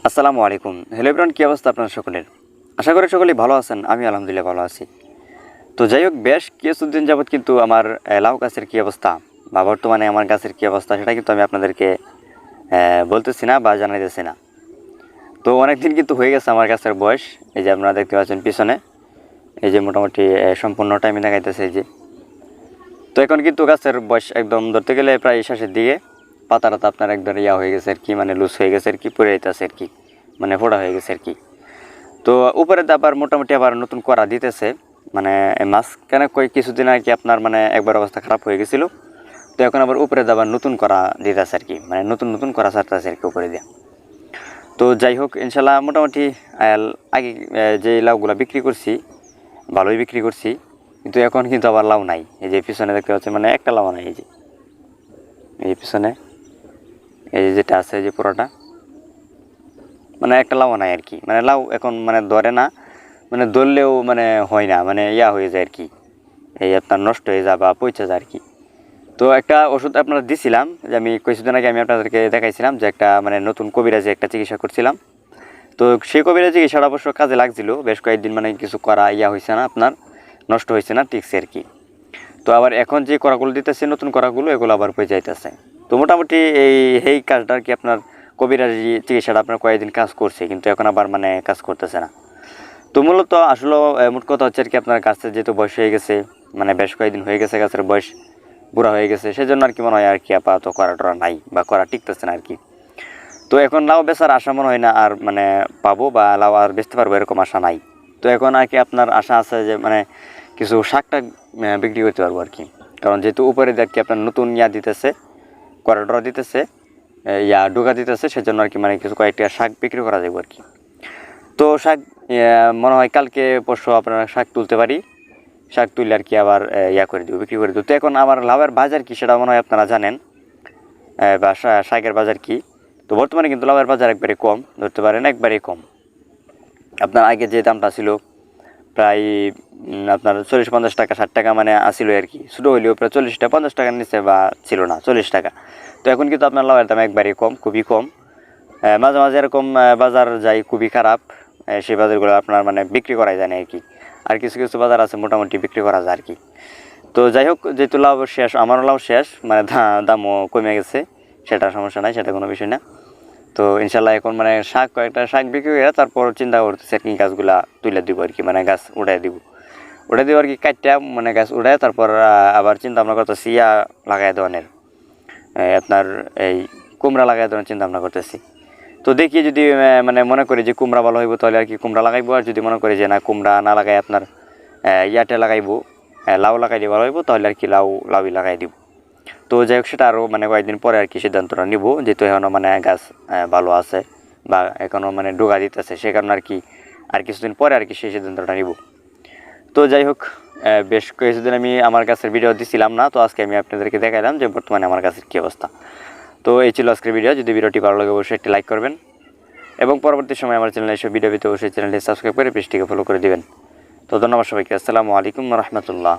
আসসালামু আলাইকুম। Hello everyone, কী অবস্থা আপনার সকলের? আশা করি সকলেই ভালো আছেন। আমি আলহামদুলিল্লাহ ভালো আছি। তো যাই হোক, বেশ কিছুদিন যাবৎ কিন্তু আমার লাউ গাছের কী অবস্থা বা বর্তমানে আমার গাছের কী অবস্থা সেটা কিন্তু আমি আপনাদেরকে বলতেছি না বা জানাইতেছি না। তো অনেক দিন কিন্তু হয়ে গেছে আমার গাছের বয়স। এই যে আপনারা দেখতে পাচ্ছেন পিছনে, এই যে মোটামুটি সম্পূর্ণ টাইমে দেখাইতেছে এই যে। তো এখন কিন্তু গাছের বয়স একদম ধরতে গেলে প্রায় শেষের দিকে। পাতাটা আপনার একদম ইয়া হয়ে গেছে আর কি, মানে লুজ হয়ে গেছে আর কি, পড়ে যেতেছে আর কি, মানে ফোড়া হয়ে গেছে আর কি। তো উপরে আবার মোটামুটি আবার নতুন করা দিতেছে, মানে মাঝখানে কিছুদিন আর কি আপনার মানে একবার অবস্থা খারাপ হয়ে গেছিলো। তো এখন আবার উপরে আবার নতুন করা দিতেছে আর কি, মানে নতুন নতুন করা ছাড়তেছে আর কি উপরে দিয়ে। তো যাই হোক, ইনশাল্লাহ মোটামুটি আগে যে লাউগুলো বিক্রি করছি ভালোই বিক্রি করছি, কিন্তু এখন কিন্তু আবার লাউ নাই। এই যে পিছনে দেখতে পাচ্ছি, মানে একটা লাউ নাই। এই পিছনে এই যেটা আছে, এই যে পুরোটা, মানে একটা লাউ নাই আর কি। মানে লাউ এখন মানে ধরে না, মানে ধরলেও মানে হয় না, মানে ইয়া হয়ে যায় আর কি, এই আপনার নষ্ট হয়ে যায় বা পচে যায় আর কি। তো একটা ওষুধ আপনারা দিছিলাম, যে আমি কিছুদিন আগে আমি আপনাদেরকে দেখাইছিলাম যে একটা মানে নতুন কবিরাজে একটা চিকিৎসা করছিলাম। তো সেই কবিরাজ চিকিৎসাটা অবশ্য কাজে লাগছিল বেশ কয়েকদিন, মানে কিছু করা ইয়া হয়েছে না আপনার, নষ্ট হয়েছে না, টিকছে আর কি। তো আবার এখন যে কড়াগুলো দিতেছে নতুন কড়াগুলো, এগুলো আবার পড়ে যাইতেছে। তো মোটামুটি এই কাজটা আর কি আপনার কবিরাজি চিকিৎসাটা আপনার কয়েকদিন কাজ করছে, কিন্তু এখন আবার মানে কাজ করতেছে না। তো মূলত আসলে মোট কথা হচ্ছে আর কি, আপনার গাছের যেহেতু বয়স হয়ে গেছে, মানে বেশ কয়েকদিন হয়ে গেছে গাছের বয়স বুড়া হয়ে গেছে, সেজন্য আর কি মনে হয় আর কি আপাতত করা টরা নাই বা করা টিকতেছে না আর কি। তো এখন লাউ বেচার আশা মনে হয় না আর, মানে পাবো বা লাউ আর বেচতে পারবো এরকম আশা নাই। তো এখন আর কি আপনার আশা আছে যে মানে কিছু শাকটা বিক্রি করতে পারবো আর কি। কারণ যেহেতু উপরে আর কি আপনার নতুন ইয়া দিতেছে, করা টরা দিতেছে, ইয়া ডোকা দিতেছে, সেজন্য আর কি মানে কিছু কয়েকটা শাক বিক্রি করা যাবে আর কি। তো শাক মনে হয় কালকে পরশু আপনারা শাক তুলতে পারি, শাক তুললে আর কি আবার ইয়া করে দেবো, বিক্রি করে দেবো। তো এখন আমার লাভের বাজার কি সেটা মনে হয় আপনারা জানেন, বা শাকের বাজার কি। তো বর্তমানে কিন্তু লাভের বাজার একবারে কম, ধরতে পারেন একবারেই কম। আপনার আগে যে দামটা ছিল প্রায় আপনার 40-50 টাকা 60 টাকা মানে আসিল আর কি, ছোটো হইলেও প্রায় 40-50 টাকার নিচে বা ছিল না 40 টাকা। তো এখন কিন্তু আপনার লাভের দাম একবারেই কম, খুবই কম। মাঝে মাঝে এরকম বাজার যায় খুবই খারাপ, সেই বাজারগুলো আপনার মানে বিক্রি করাই যায় না আর কি। আর কিছু কিছু বাজার আছে মোটামুটি বিক্রি করা যায় আর কি। তো যাই হোক, যেহেতু লাভ শেষ, আমারও লাভ শেষ, মানে দামও কমে গেছে, সেটা সমস্যা নাই, সেটা কোনো বিষয় না। তো ইনশাল্লাহ এখন মানে কয়েকটা শাক বিক্রি করে তারপর চিন্তা করতেছে আর কি গাছগুলা তুলে দিব আর কি, মানে গাছ উড়াই দিব আর কি, কাটটা মানে গাছ উড়ায় তারপর আবার চিন্তা ভাবনা করতেছি ইয়া লাগাই দেওয়ানের, আপনার এই কুমড়া লাগাই দেওয়ার চিন্তা ভাবনা করতেছি। তো দেখি যদি মানে মনে করি যে কুমড়া ভালো হইব তাহলে আর কি কুমড়া লাগাইবো, আর যদি মনে করি যে না কুমড়া না লাগাই আপনার ইয়াতে লাগাইবো, লাউ লাগাই দিয়ে ভালো হইব, তাহলে আর কি লাউই লাগাই দিব। তো যাই হোক, সেটা আরও মানে কয়েকদিন পরে আর কি সিদ্ধান্তটা নিব, যেহেতু এখনও মানে গাছ ভালো আছে বা এখনও মানে ডোগা দিতেছে, সে কারণে আর কি আর কিছুদিন পরে আর কি সেই সিদ্ধান্তটা নিব। তো যাই হোক, বেশ কিছুদিন আমি আমার গাছের ভিডিও দিছিলাম না, তো আজকে আমি আপনাদেরকে দেখাইলাম যে বর্তমানে আমার গাছের কী অবস্থা। তো এই ছিল আজকের ভিডিও। যদি ভিডিওটি ভালো লাগে অবশ্যই একটি লাইক করবেন, এবং পরবর্তী সময় আমার চ্যানেলে এসব ভিডিও পেতে অবশ্যই চ্যানেলটি সাবস্ক্রাইব করে পেজটিকে ফলো করে দেবেন। তো ধন্যবাদ সবাইকে। আসসালামু আলাইকুম রহমতুল্লাহ।